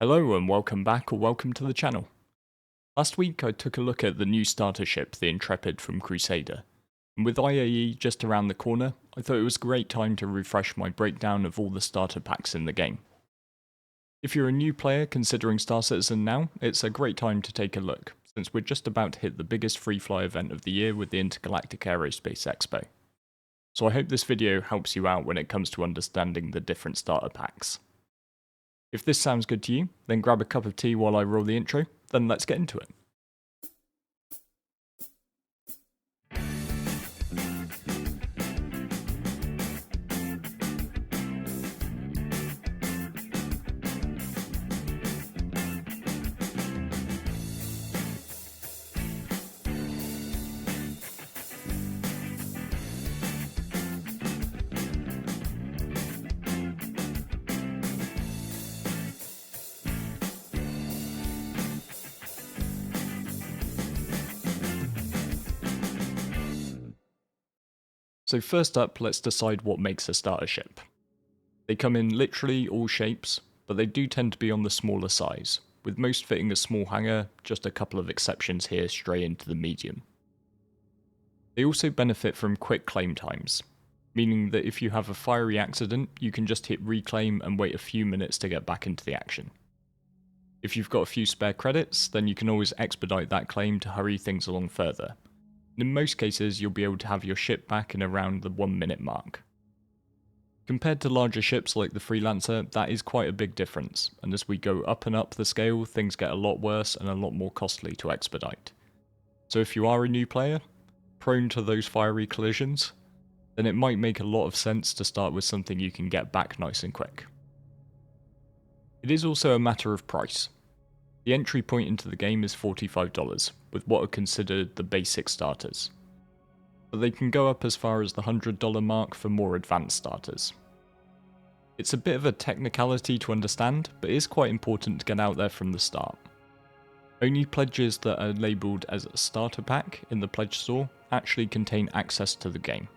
Hello and welcome back or welcome to the channel. Last week I took a look at the new starter ship, the Intrepid from Crusader, and with IAE just around the corner, I thought it was a great time to refresh my breakdown of all the starter packs in the game. If you're a new player considering Star Citizen now, it's a great time to take a look, since we're just about to hit the biggest free fly event of the year with the Intergalactic Aerospace Expo. So I hope this video helps you out when it comes to understanding the different starter packs. If this sounds good to you, then grab a cup of tea while I roll the intro, then let's get into it. So first up, let's decide what makes a starter ship. They come in literally all shapes, but they do tend to be on the smaller size, with most fitting a small hangar, just a couple of exceptions here stray into the medium. They also benefit from quick claim times, meaning that if you have a fiery accident, you can just hit reclaim and wait a few minutes to get back into the action. If you've got a few spare credits, then you can always expedite that claim to hurry things along further. In most cases, you'll be able to have your ship back in around the 1 minute mark. Compared to larger ships like the Freelancer, that is quite a big difference, and as we go up and up the scale, things get a lot worse and a lot more costly to expedite. So if you are a new player, prone to those fiery collisions, then it might make a lot of sense to start with something you can get back nice and quick. It is also a matter of price. The entry point into the game is $45, with what are considered the basic starters. But they can go up as far as the $100 mark for more advanced starters. It's a bit of a technicality to understand, but it is quite important to get out there from the start. Only pledges that are labelled as a starter pack in the pledge store actually contain access to the game.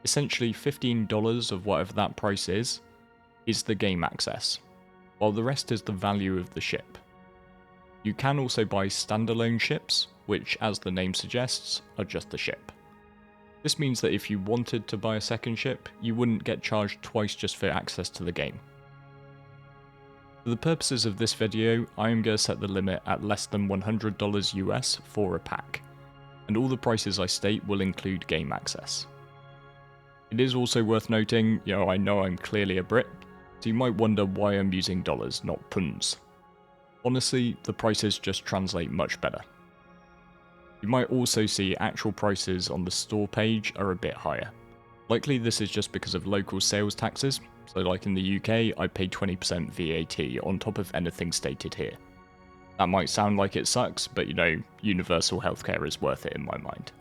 Essentially $15 of whatever that price is the game access, while the rest is the value of the ship. You can also buy standalone ships, which, as the name suggests, are just the ship. This means that if you wanted to buy a second ship, you wouldn't get charged twice just for access to the game. For the purposes of this video, I am going to set the limit at less than $100 US for a pack, and all the prices I state will include game access. It is also worth noting, I know I'm clearly a Brit, so you might wonder why I'm using dollars, not punds. Honestly, the prices just translate much better. You might also see actual prices on the store page are a bit higher. Likely this is just because of local sales taxes, so like in the UK I pay 20% VAT on top of anything stated here. That might sound like it sucks, but universal healthcare is worth it in my mind.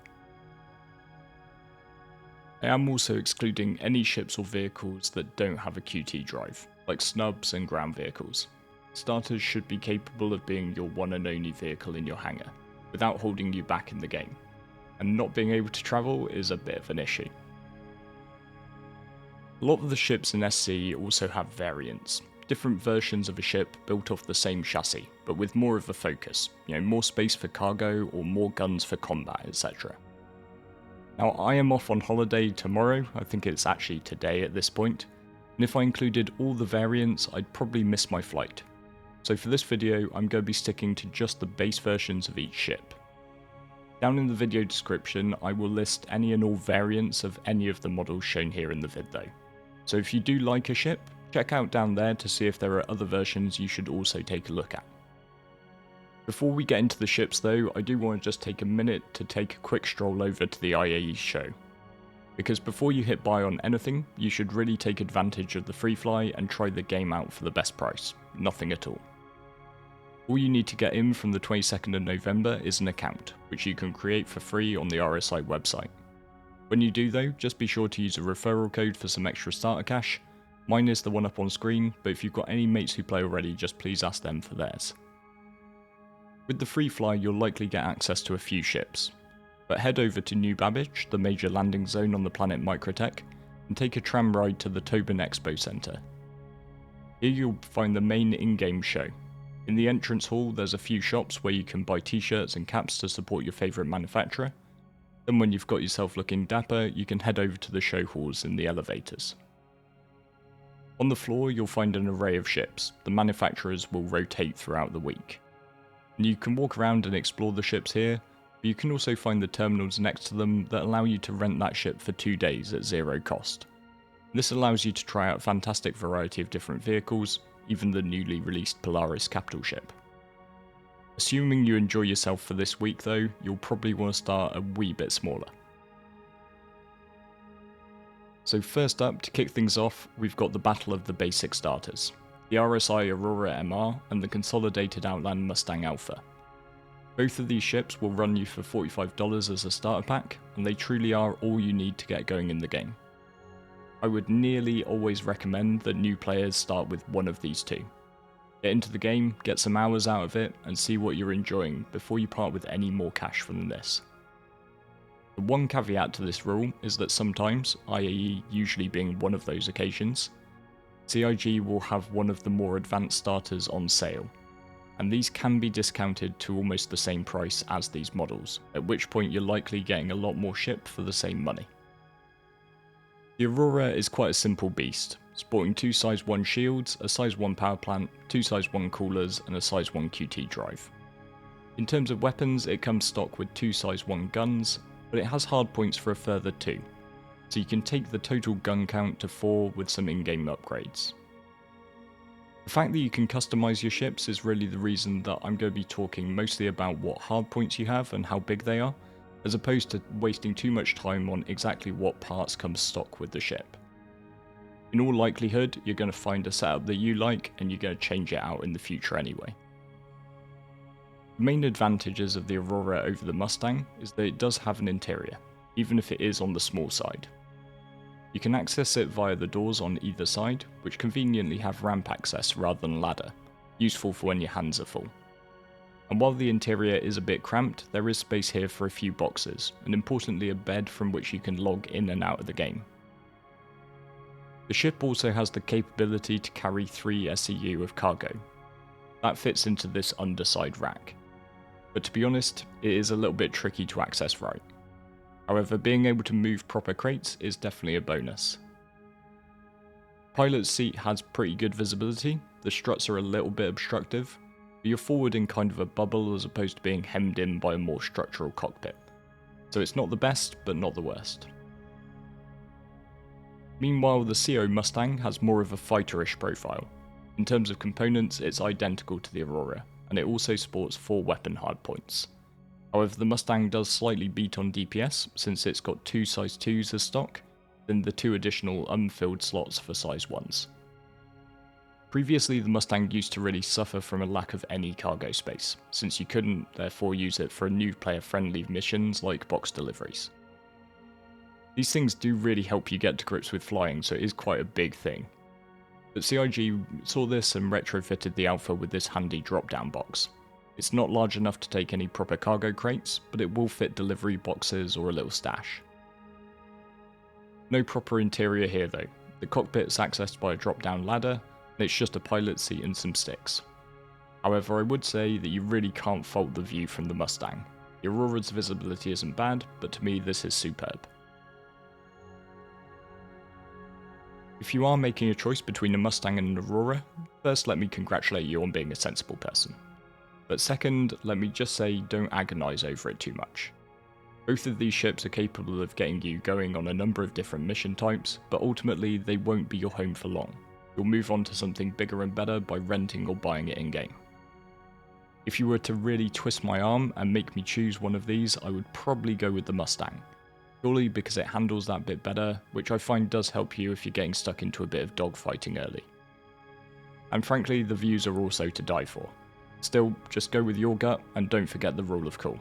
I am also excluding any ships or vehicles that don't have a QT drive, like snubs and ground vehicles. Starters should be capable of being your one and only vehicle in your hangar, without holding you back in the game, and not being able to travel is a bit of an issue. A lot of the ships in SC also have variants, different versions of a ship built off the same chassis, but with more of a focus, more space for cargo or more guns for combat, etc. Now I am off on holiday tomorrow, I think it's actually today at this point, and if I included all the variants I'd probably miss my flight. So for this video, I'm going to be sticking to just the base versions of each ship. Down in the video description, I will list any and all variants of any of the models shown here in the vid though. So if you do like a ship, check out down there to see if there are other versions you should also take a look at. Before we get into the ships though, I do want to just take a minute to take a quick stroll over to the IAE show. Because before you hit buy on anything, you should really take advantage of the free fly and try the game out for the best price. Nothing at all. All you need to get in from the 22nd of November is an account, which you can create for free on the RSI website. When you do though, just be sure to use a referral code for some extra starter cash. Mine is the one up on screen, but if you've got any mates who play already, just please ask them for theirs. With the free fly, you'll likely get access to a few ships, but head over to New Babbage, the major landing zone on the planet Microtech, and take a tram ride to the Tobin Expo Centre. Here you'll find the main in-game show. In the entrance hall there's a few shops where you can buy t-shirts and caps to support your favourite manufacturer. Then when you've got yourself looking dapper, you can head over to the show halls in the elevators. On the floor you'll find an array of ships. The manufacturers will rotate throughout the week. And you can walk around and explore the ships here, but you can also find the terminals next to them that allow you to rent that ship for 2 days at zero cost. This allows you to try out a fantastic variety of different vehicles, even the newly released Polaris capital ship. Assuming you enjoy yourself for this week though, you'll probably want to start a wee bit smaller. So first up, to kick things off, we've got the battle of the basic starters, the RSI Aurora MR and the consolidated Outland Mustang Alpha. Both of these ships will run you for $45 as a starter pack, and they truly are all you need to get going in the game. I would nearly always recommend that new players start with one of these two. Get into the game, get some hours out of it, and see what you're enjoying before you part with any more cash from this. The one caveat to this rule is that sometimes, IAE usually being one of those occasions, CIG will have one of the more advanced starters on sale, and these can be discounted to almost the same price as these models, at which point you're likely getting a lot more ship for the same money. The Aurora is quite a simple beast, sporting 2 size 1 shields, a size 1 power plant, 2 size 1 coolers, and a size 1 QT drive. In terms of weapons, it comes stock with 2 size 1 guns, but it has hardpoints for a further 2, so you can take the total gun count to 4 with some in-game upgrades. The fact that you can customize your ships is really the reason that I'm going to be talking mostly about what hardpoints you have and how big they are, as opposed to wasting too much time on exactly what parts come stock with the ship. In all likelihood, you're going to find a setup that you like and you're going to change it out in the future anyway. The main advantages of the Aurora over the Mustang is that it does have an interior, even if it is on the small side. You can access it via the doors on either side, which conveniently have ramp access rather than ladder, useful for when your hands are full. And while the interior is a bit cramped, there is space here for a few boxes, and importantly a bed from which you can log in and out of the game. The ship also has the capability to carry 3 SEU of cargo. That fits into this underside rack. But to be honest, it is a little bit tricky to access right. However, being able to move proper crates is definitely a bonus. Pilot's seat has pretty good visibility, the struts are a little bit obstructive, but you're forward in kind of a bubble as opposed to being hemmed in by a more structural cockpit. So it's not the best, but not the worst. Meanwhile, the CO Mustang has more of a fighterish profile. In terms of components, it's identical to the Aurora, and it also sports 4 weapon hardpoints. However, the Mustang does slightly beat on DPS since it's got 2 size 2s as stock, then the 2 additional unfilled slots for size 1s. Previously, the Mustang used to really suffer from a lack of any cargo space, since you couldn't therefore use it for new player friendly missions like box deliveries. These things do really help you get to grips with flying, so it is quite a big thing. But CIG saw this and retrofitted the Alpha with this handy drop-down box. It's not large enough to take any proper cargo crates, but it will fit delivery boxes or a little stash. No proper interior here though. The cockpit is accessed by a drop-down ladder, and it's just a pilot seat and some sticks. However, I would say that you really can't fault the view from the Mustang. The Aurora's visibility isn't bad, but to me this is superb. If you are making a choice between a Mustang and an Aurora, first let me congratulate you on being a sensible person. But second, let me just say don't agonise over it too much. Both of these ships are capable of getting you going on a number of different mission types, but ultimately they won't be your home for long. You'll move on to something bigger and better by renting or buying it in-game. If you were to really twist my arm and make me choose one of these, I would probably go with the Mustang. Purely because it handles that bit better, which I find does help you if you're getting stuck into a bit of dogfighting early. And frankly, the views are also to die for. Still, just go with your gut and don't forget the rule of cool.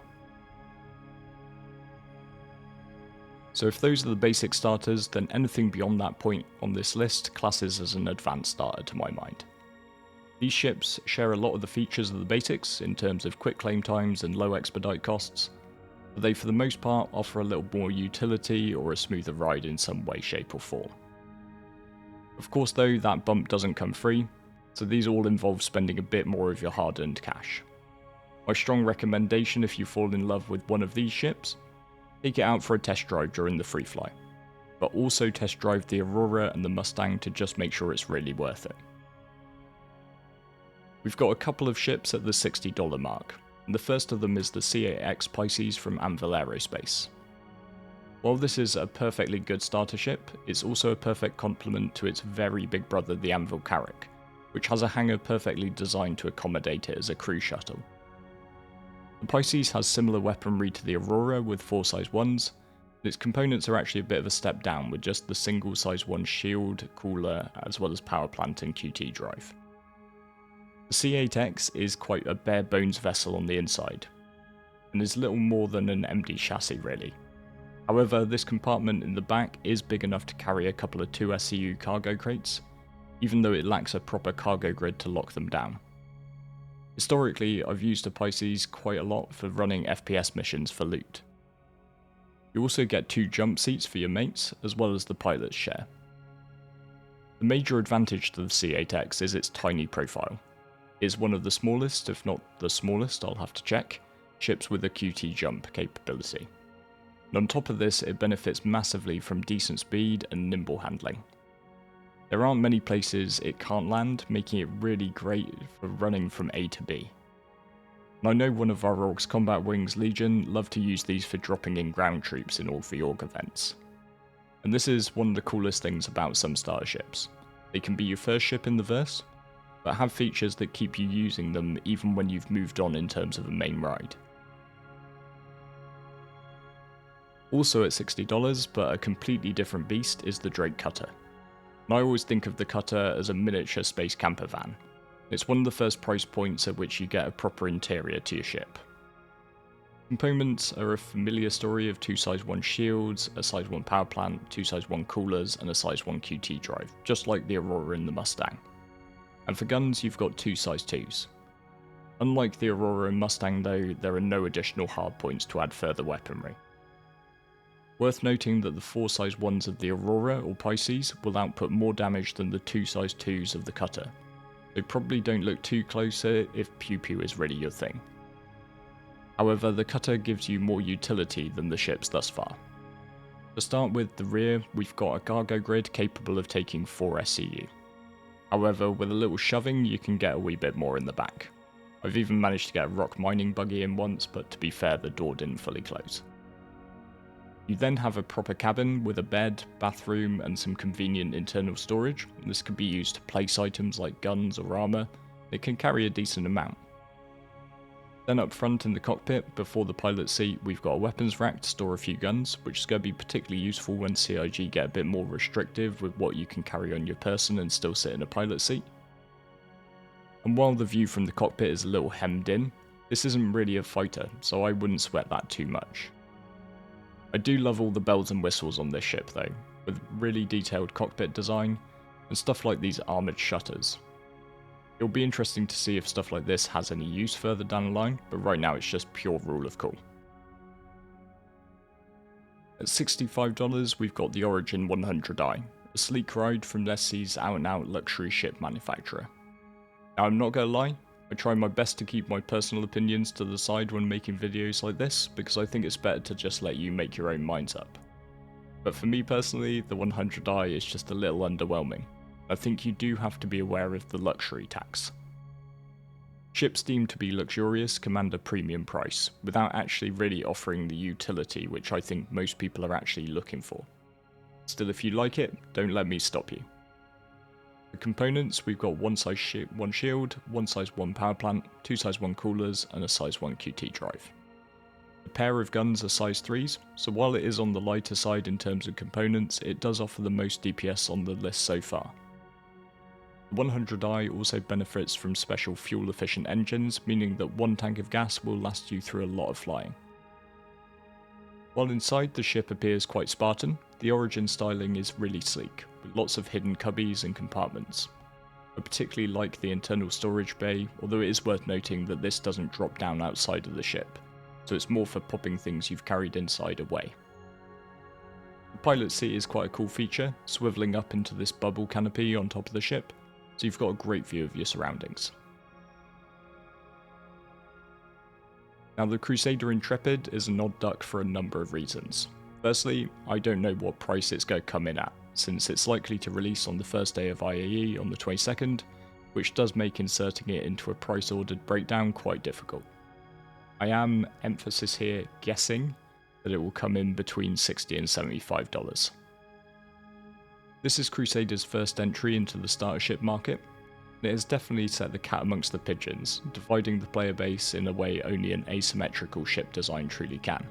So if those are the basic starters, then anything beyond that point on this list classes as an advanced starter to my mind. These ships share a lot of the features of the basics in terms of quick claim times and low expedite costs, but they for the most part offer a little more utility or a smoother ride in some way, shape or form. Of course though, that bump doesn't come free. so these all involve spending a bit more of your hard-earned cash. My strong recommendation if you fall in love with one of these ships, take it out for a test drive during the free fly, but also test drive the Aurora and the Mustang to just make sure it's really worth it. We've got a couple of ships at the $60 mark, and the first of them is the C8X Pisces from Anvil Aerospace. While this is a perfectly good starter ship, it's also a perfect complement to its very big brother the Anvil Carrack, which has a hangar perfectly designed to accommodate it as a crew shuttle. The Pisces has similar weaponry to the Aurora with 4 size 1s, and its components are actually a bit of a step down with just the single size 1 shield, cooler, as well as power plant and QT drive. The C8X is quite a bare bones vessel on the inside, and is little more than an empty chassis really. However, this compartment in the back is big enough to carry a couple of 2 SCU cargo crates, even though it lacks a proper cargo grid to lock them down. Historically, I've used a Pisces quite a lot for running FPS missions for loot. You also get 2 jump seats for your mates, as well as the pilot's share. The major advantage to the C8X is its tiny profile. It is one of the smallest, if not the smallest, I'll have to check, ships with a QT jump capability. And on top of this, it benefits massively from decent speed and nimble handling. There aren't many places it can't land, making it really great for running from A to B. And I know one of our orcs, Combat Wings Legion, love to use these for dropping in ground troops in all the org events. And this is one of the coolest things about some starter ships. They can be your first ship in the verse, but have features that keep you using them even when you've moved on in terms of a main ride. Also at $60, but a completely different beast, is the Drake Cutter. And I always think of the Cutter as a miniature space camper van. It's one of the first price points at which you get a proper interior to your ship. Components are a familiar story of 2 size 1 shields, a size 1 power plant, 2 size 1 coolers, and a size 1 QT drive, just like the Aurora and the Mustang. And for guns, you've got 2 size 2s. Unlike the Aurora and Mustang though, there are no additional hardpoints to add further weaponry. Worth noting that the 4 size 1s of the Aurora or Pisces will output more damage than the 2 size 2s of the Cutter. So probably don't look too close here if pew pew is really your thing. However, the Cutter gives you more utility than the ships thus far. To start with the rear, we've got a cargo grid capable of taking 4 SCU. However, with a little shoving you can get a wee bit more in the back. I've even managed to get a rock mining buggy in once, but to be fair the door didn't fully close. You then have a proper cabin with a bed, bathroom, and some convenient internal storage. This could be used to place items like guns or armor. It can carry a decent amount. Then up front in the cockpit, before the pilot seat, we've got a weapons rack to store a few guns, which is going to be particularly useful when CIG get a bit more restrictive with what you can carry on your person and still sit in a pilot seat. And while the view from the cockpit is a little hemmed in, this isn't really a fighter, so I wouldn't sweat that too much. I do love all the bells and whistles on this ship though, with really detailed cockpit design, and stuff like these armoured shutters. It'll be interesting to see if stuff like this has any use further down the line, but right now it's just pure rule of cool. At $65 we've got the Origin 100i, a sleek ride from SC's out and out luxury ship manufacturer. Now I'm not gonna lie, I try my best to keep my personal opinions to the side when making videos like this, because I think it's better to just let you make your own minds up. But for me personally, the 100i is just a little underwhelming. I think you do have to be aware of the luxury tax. Ships deemed to be luxurious command a premium price, without actually really offering the utility which I think most people are actually looking for. Still, if you like it, don't let me stop you. For components, we've got 1 size 1 shield, 1 size 1 power plant, 2 size 1 coolers, and a size 1 QT drive. The pair of guns are size 3s, so while it is on the lighter side in terms of components, it does offer the most DPS on the list so far. The 100i also benefits from special fuel efficient engines, meaning that 1 tank of gas will last you through a lot of flying. While inside the ship appears quite Spartan, the Origin styling is really sleek, with lots of hidden cubbies and compartments. I particularly like the internal storage bay, although it is worth noting that this doesn't drop down outside of the ship, so it's more for popping things you've carried inside away. The pilot seat is quite a cool feature, swivelling up into this bubble canopy on top of the ship, so you've got a great view of your surroundings. Now the Crusader Intrepid is an odd duck for a number of reasons. Firstly, I don't know what price it's going to come in at, since it's likely to release on the first day of IAE on the 22nd, which does make inserting it into a price ordered breakdown quite difficult. I am, emphasis here, guessing that it will come in between $60 and $75. This is Crusader's first entry into the starter ship market, and it has definitely set the cat amongst the pigeons, dividing the player base in a way only an asymmetrical ship design truly can.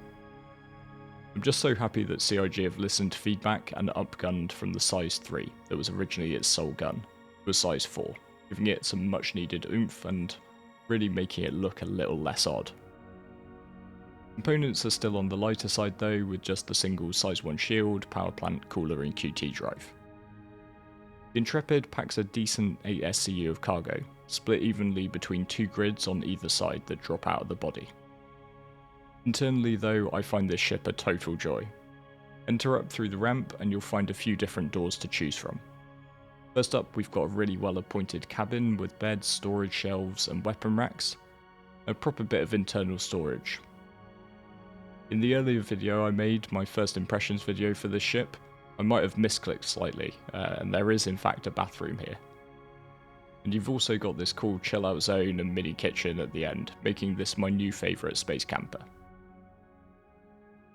I'm just so happy that CIG have listened to feedback and upgunned from the size 3 that was originally its sole gun to a size 4, giving it some much needed oomph and really making it look a little less odd. Components are still on the lighter side though, with just the single size 1 shield, power plant, cooler and QT drive. The Intrepid packs a decent 8 SCU of cargo, split evenly between 2 grids on either side that drop out of the body. Internally though, I find this ship a total joy. Enter up through the ramp and you'll find a few different doors to choose from. First up, we've got a really well appointed cabin with beds, storage shelves and weapon racks, a proper bit of internal storage. In the earlier video I made, my first impressions video for this ship, I might have misclicked slightly, and there is in fact a bathroom here. And you've also got this cool chill out zone and mini kitchen at the end, making this my new favourite space camper.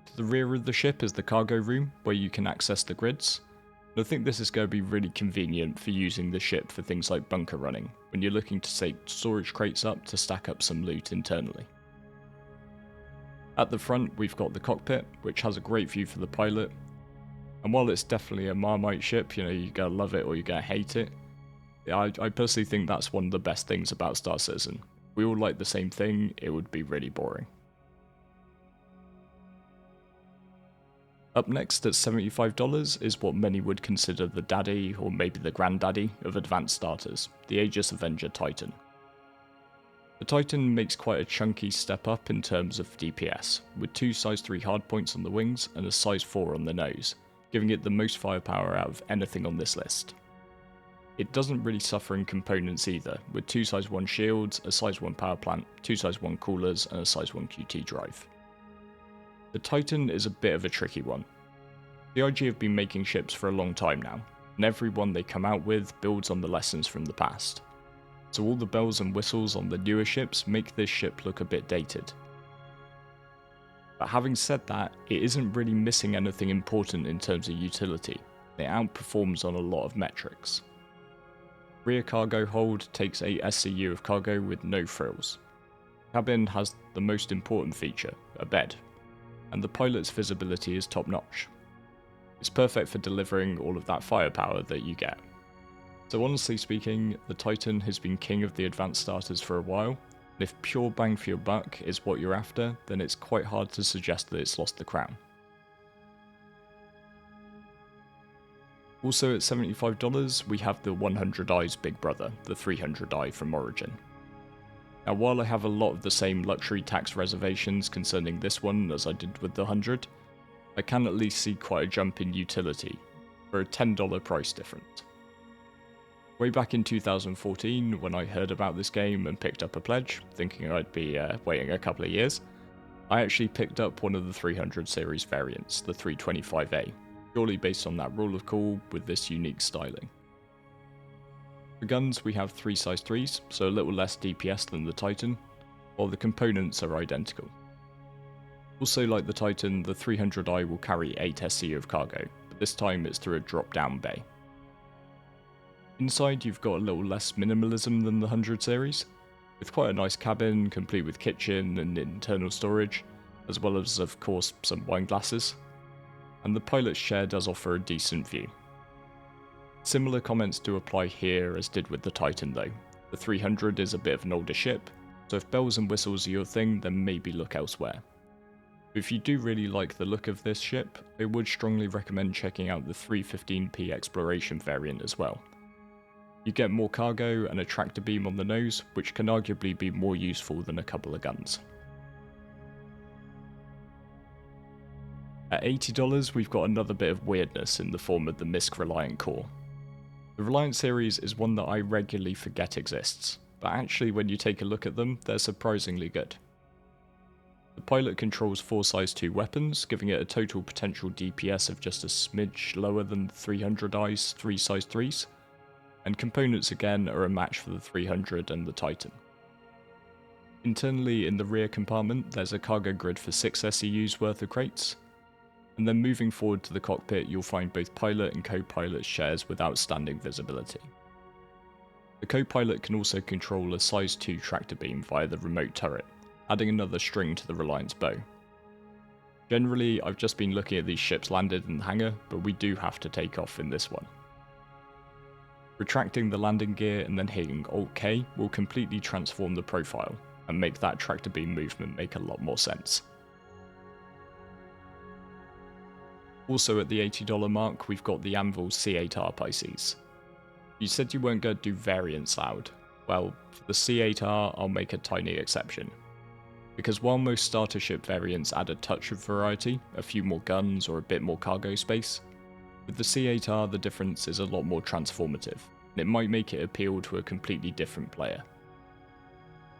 To the rear of the ship is the cargo room, where you can access the grids, and I think this is going to be really convenient for using the ship for things like bunker running, when you're looking to take storage crates up to stack up some loot internally. At the front we've got the cockpit, which has a great view for the pilot, and while it's definitely a Marmite ship, you know, you're going to love it or you're going to hate it, I personally think that's one of the best things about Star Citizen. If we all like the same thing, it would be really boring. Up next at $75 is what many would consider the daddy, or maybe the granddaddy, of advanced starters, the Aegis Avenger Titan. The Titan makes quite a chunky step up in terms of DPS, with 2 size 3 hardpoints on the wings and a size 4 on the nose, giving it the most firepower out of anything on this list. It doesn't really suffer in components either, with 2 size 1 shields, a size 1 power plant, 2 size 1 coolers and a size 1 QT drive. The Titan is a bit of a tricky one. The IG have been making ships for a long time now, and every one they come out with builds on the lessons from the past. So all the bells and whistles on the newer ships make this ship look a bit dated. But having said that, it isn't really missing anything important in terms of utility. It outperforms on a lot of metrics. Rear cargo hold takes 8 SCU of cargo with no frills. Cabin has the most important feature, a bed, and the pilot's visibility is top notch. It's perfect for delivering all of that firepower that you get. So honestly speaking, the Titan has been king of the advanced starters for a while, and if pure bang for your buck is what you're after, then it's quite hard to suggest that it's lost the crown. Also at $75, we have the 100i's big brother, the 300i from Origin. Now while I have a lot of the same luxury tax reservations concerning this one as I did with the 100, I can at least see quite a jump in utility, for a $10 price difference. Way back in 2014, when I heard about this game and picked up a pledge, thinking I'd be waiting a couple of years, I actually picked up one of the 300 series variants, the 325A, purely based on that rule of cool with this unique styling. For guns we have 3 size 3s, so a little less DPS than the Titan, while the components are identical. Also like the Titan, the 300i will carry 8 SCU of cargo, but this time it's through a drop down bay. Inside you've got a little less minimalism than the 100 series, with quite a nice cabin complete with kitchen and internal storage, as well as of course some wine glasses, and the pilot's chair does offer a decent view. Similar comments do apply here as did with the Titan though. The 300 is a bit of an older ship, so if bells and whistles are your thing then maybe look elsewhere. If you do really like the look of this ship, I would strongly recommend checking out the 315p exploration variant as well. You get more cargo and a tractor beam on the nose, which can arguably be more useful than a couple of guns. At $80 we've got another bit of weirdness in the form of the MISC Reliant core. The Reliant series is one that I regularly forget exists, but actually when you take a look at them, they're surprisingly good. The pilot controls 4 size 2 weapons, giving it a total potential DPS of just a smidge lower than 300i's 3 size 3s, and components again are a match for the 300 and the Titan. Internally in the rear compartment there's a cargo grid for 6 SEUs worth of crates, and then moving forward to the cockpit you'll find both pilot and co-pilot shares with outstanding visibility. The co-pilot can also control a size 2 tractor beam via the remote turret, adding another string to the Reliant's bow. Generally, I've just been looking at these ships landed in the hangar, but we do have to take off in this one. Retracting the landing gear and then hitting Alt-K will completely transform the profile, and make that tractor beam movement make a lot more sense. Also at the $80 mark, we've got the Anvil C8R Pisces. You said you weren't going to do variants loud. Well, for the C8R, I'll make a tiny exception. Because while most starter ship variants add a touch of variety, a few more guns or a bit more cargo space, with the C8R the difference is a lot more transformative, and it might make it appeal to a completely different player.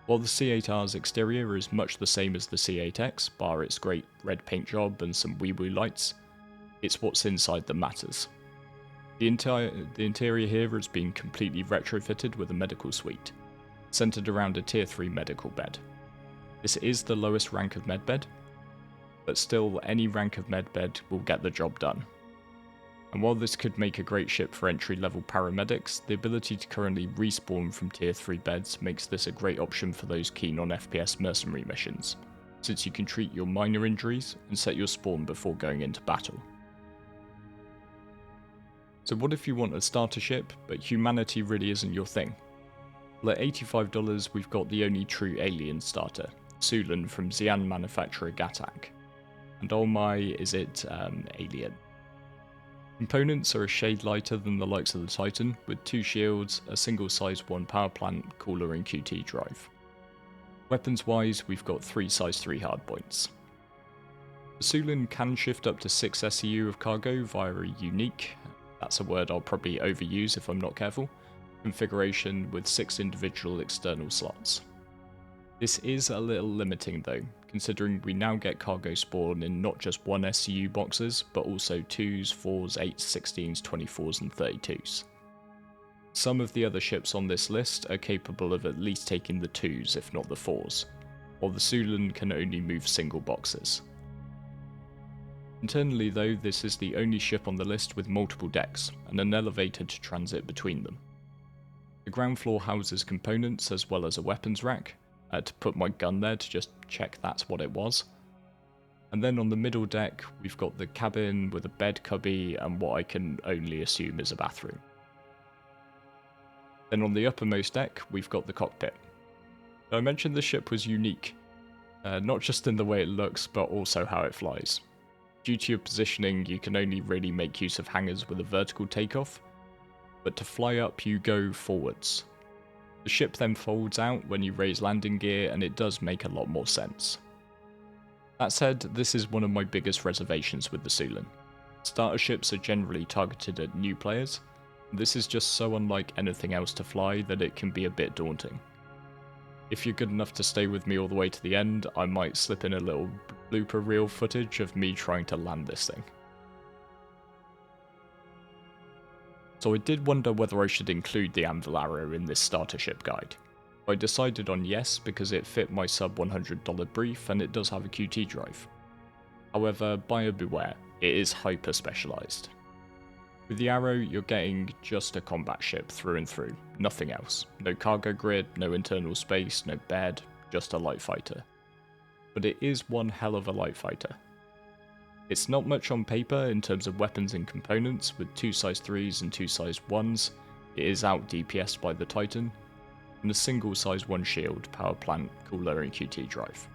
While the C8R's exterior is much the same as the C8X, bar its great red paint job and some wee-woo lights, it's what's inside that matters. The interior here has been completely retrofitted with a medical suite, centered around a tier 3 medical bed. This is the lowest rank of medbed, but still any rank of medbed will get the job done. And while this could make a great ship for entry-level paramedics, the ability to currently respawn from tier 3 beds makes this a great option for those keen on FPS mercenary missions, since you can treat your minor injuries and set your spawn before going into battle. So what if you want a starter ship, but humanity really isn't your thing? Well, at $85 we've got the only true alien starter, Syulen from Xi'an manufacturer Gattac. And oh my, is it alien. Components are a shade lighter than the likes of the Titan, with 2 shields, a single size 1 power plant, cooler and QT drive. Weapons wise, we've got 3 size 3 hardpoints. The Syulen can shift up to 6 SEU of cargo via a unique, that's a word I'll probably overuse if I'm not careful, configuration with 6 individual external slots. This is a little limiting though, considering we now get cargo spawn in not just 1 SEU boxes, but also 2s, 4s, 8s, 16s, 24s and 32s. Some of the other ships on this list are capable of at least taking the 2s if not the 4s, while the Syulen can only move single boxes. Internally though, this is the only ship on the list with multiple decks, and an elevator to transit between them. The ground floor houses components as well as a weapons rack, to put my gun there to just check that's what it was. And then on the middle deck, we've got the cabin with a bed cubby and what I can only assume is a bathroom. Then on the uppermost deck, we've got the cockpit. Now, I mentioned the ship was unique, not just in the way it looks, but also how it flies. Due to your positioning, you can only really make use of hangars with a vertical takeoff, but to fly up you go forwards. The ship then folds out when you raise landing gear, and it does make a lot more sense. That said, this is one of my biggest reservations with the Syulen. Starter ships are generally targeted at new players, and this is just so unlike anything else to fly that it can be a bit daunting. If you're good enough to stay with me all the way to the end, I might slip in a little blooper reel footage of me trying to land this thing. So I did wonder whether I should include the Anvil Arrow in this starter ship guide. I decided on yes because it fit my sub $100 brief and it does have a QT drive. However, buyer beware, it is hyper specialized. With the Arrow, you're getting just a combat ship through and through, nothing else. No cargo grid, no internal space, no bed, just a light fighter. But it is one hell of a light fighter. It's not much on paper in terms of weapons and components, with 2 size 3s and 2 size 1s, it is out DPS'd by the Titan, and a single size 1 shield, power plant, cooler and QT drive.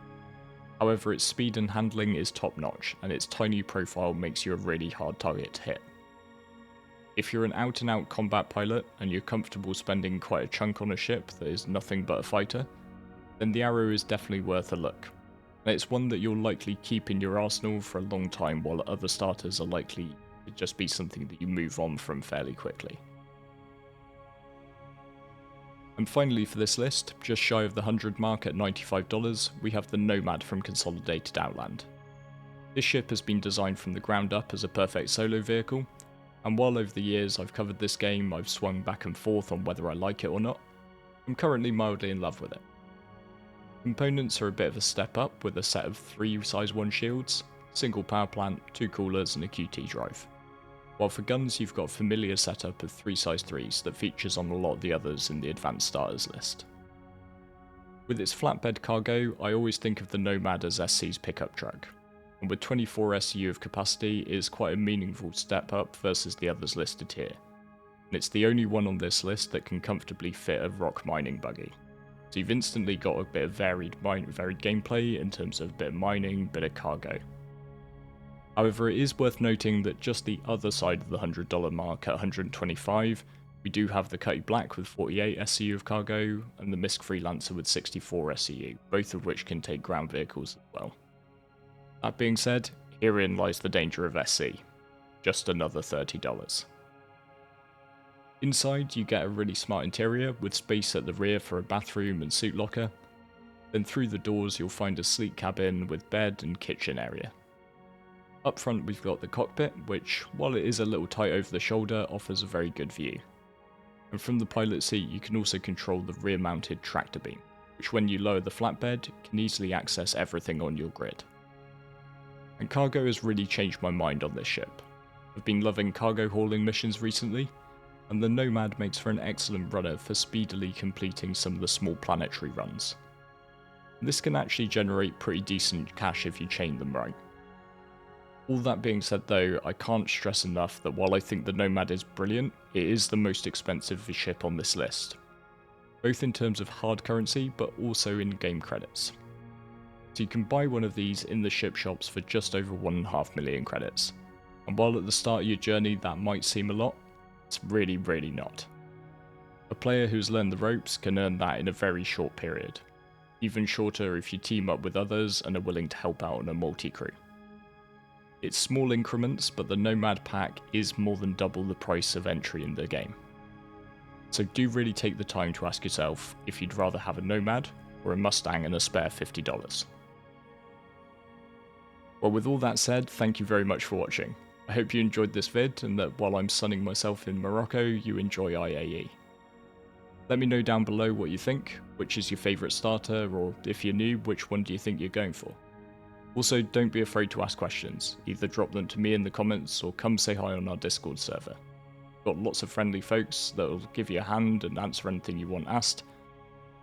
However, its speed and handling is top notch, and its tiny profile makes you a really hard target to hit. If you're an out and out combat pilot, and you're comfortable spending quite a chunk on a ship that is nothing but a fighter, then the Arrow is definitely worth a look. And it's one that you'll likely keep in your arsenal for a long time, while other starters are likely to just be something that you move on from fairly quickly. And finally for this list, just shy of the 100 mark at $95, we have the Nomad from Consolidated Outland. This ship has been designed from the ground up as a perfect solo vehicle, and while over the years I've covered this game, I've swung back and forth on whether I like it or not, I'm currently mildly in love with it. Components are a bit of a step up with a set of 3 size 1 shields, single power plant, 2 coolers and a QT drive. While for guns you've got a familiar setup of 3 size 3s that features on a lot of the others in the advanced starters list. With its flatbed cargo, I always think of the Nomad as SC's pickup truck, and with 24 SU of capacity it is quite a meaningful step up versus the others listed here, and it's the only one on this list that can comfortably fit a rock mining buggy. So you've instantly got a bit of varied gameplay in terms of a bit of mining, bit of cargo. However, it is worth noting that just the other side of the $100 mark at $125, we do have the Cutty Black with 48 SCU of cargo, and the MISC Freelancer with 64 SCU, both of which can take ground vehicles as well. That being said, herein lies the danger of SC, just another $30. Inside you get a really smart interior with space at the rear for a bathroom and suit locker, then through the doors you'll find a sleek cabin with bed and kitchen area. Up front we've got the cockpit, which, while it is a little tight over the shoulder, offers a very good view. And from the pilot seat you can also control the rear mounted tractor beam, which when you lower the flatbed can easily access everything on your grid. And cargo has really changed my mind on this ship. I've been loving cargo hauling missions recently, and the Nomad makes for an excellent runner for speedily completing some of the small planetary runs. This can actually generate pretty decent cash if you chain them right. All that being said though, I can't stress enough that while I think the Nomad is brilliant, it is the most expensive ship on this list, both in terms of hard currency but also in game credits. So you can buy one of these in the ship shops for just over 1.5 million credits, and while at the start of your journey that might seem a lot, it's really not. A player who's learned the ropes can earn that in a very short period, even shorter if you team up with others and are willing to help out on a multi-crew. It's small increments, but the Nomad pack is more than double the price of entry in the game. So do really take the time to ask yourself if you'd rather have a Nomad or a Mustang and a spare $50. Well, with all that said, thank you very much for watching. I hope you enjoyed this vid and that while I'm sunning myself in Morocco, you enjoy IAE. Let me know down below what you think, which is your favourite starter, or if you're new, which one do you think you're going for? Also, don't be afraid to ask questions, either drop them to me in the comments or come say hi on our Discord server. Got lots of friendly folks that will give you a hand and answer anything you want asked,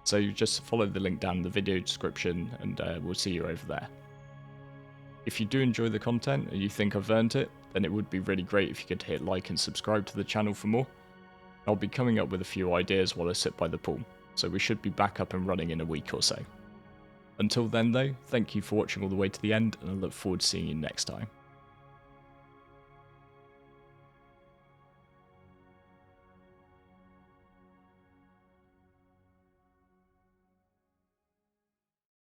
so just follow the link down in the video description and we'll see you over there. If you do enjoy the content and you think I've earned it, then it would be really great if you could hit like and subscribe to the channel for more. I'll be coming up with a few ideas while I sit by the pool, so we should be back up and running in a week or so. Until then though, thank you for watching all the way to the end, and I look forward to seeing you next time.